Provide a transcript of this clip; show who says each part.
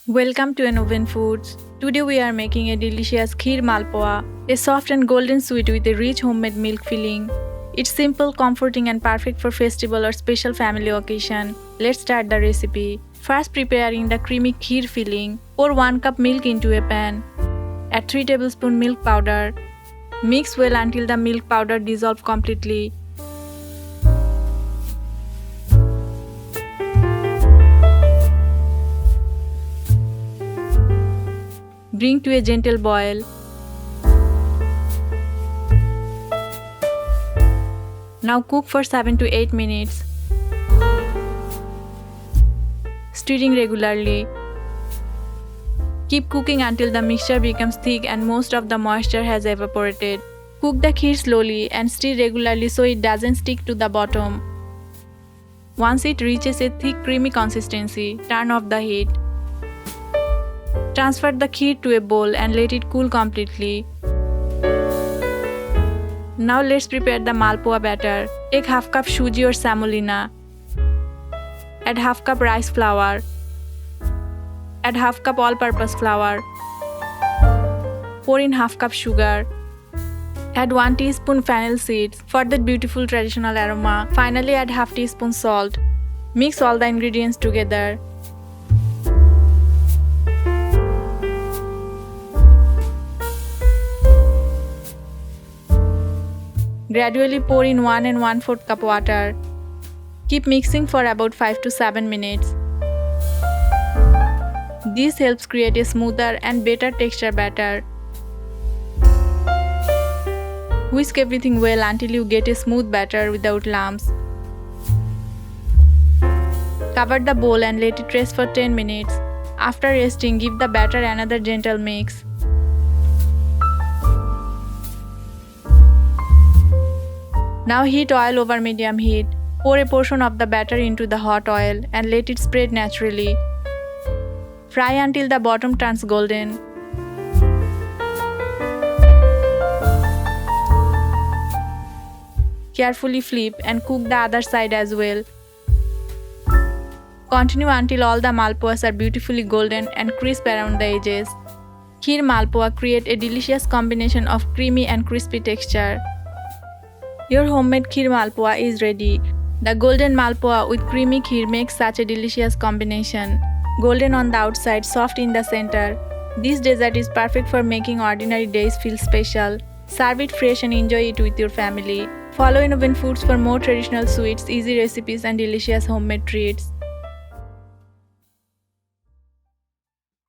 Speaker 1: Welcome to Oven Foods. Today we are making a delicious Kheer Malpua, a soft and golden sweet with a rich homemade milk filling. It's simple, comforting and perfect for festival or special family occasion. Let's start the recipe. First, preparing the creamy kheer filling. Pour 1 cup milk into a pan. Add 3 tablespoons milk powder. Mix well until the milk powder dissolves completely. Bring to a gentle boil. Now cook for 7 to 8 minutes. Stirring regularly. Keep cooking until the mixture becomes thick and most of the moisture has evaporated. Cook the kheer slowly and stir regularly so it doesn't stick to the bottom. Once it reaches a thick creamy consistency, turn off the heat. Transfer the kheer to a bowl and let it cool completely. Now let's prepare the malpua batter. Take half cup suji or semolina. Add half cup rice flour. Add half cup all-purpose flour. Pour in half cup sugar. Add 1 teaspoon fennel seeds for that beautiful traditional aroma. Finally add half teaspoon salt. Mix all the ingredients together. Gradually pour in 1 1/4 cup water. Keep mixing for about 5 to 7 minutes. This helps create a smoother and better texture batter. Whisk everything well until you get a smooth batter without lumps. Cover the bowl and let it rest for 10 minutes. After resting, give the batter another gentle mix. Now heat oil over medium heat. Pour a portion of the batter into the hot oil and let it spread naturally. Fry until the bottom turns golden. Carefully flip and cook the other side as well. Continue until all the malpuas are beautifully golden and crisp around the edges. Kheer Malpua create a delicious combination of creamy and crispy texture. Your homemade Kheer Malpua is ready. The golden malpua with creamy kheer makes such a delicious combination. Golden on the outside, soft in the center. This dessert is perfect for making ordinary days feel special. Serve it fresh and enjoy it with your family. Follow Oven Foods for more traditional sweets, easy recipes and delicious homemade treats.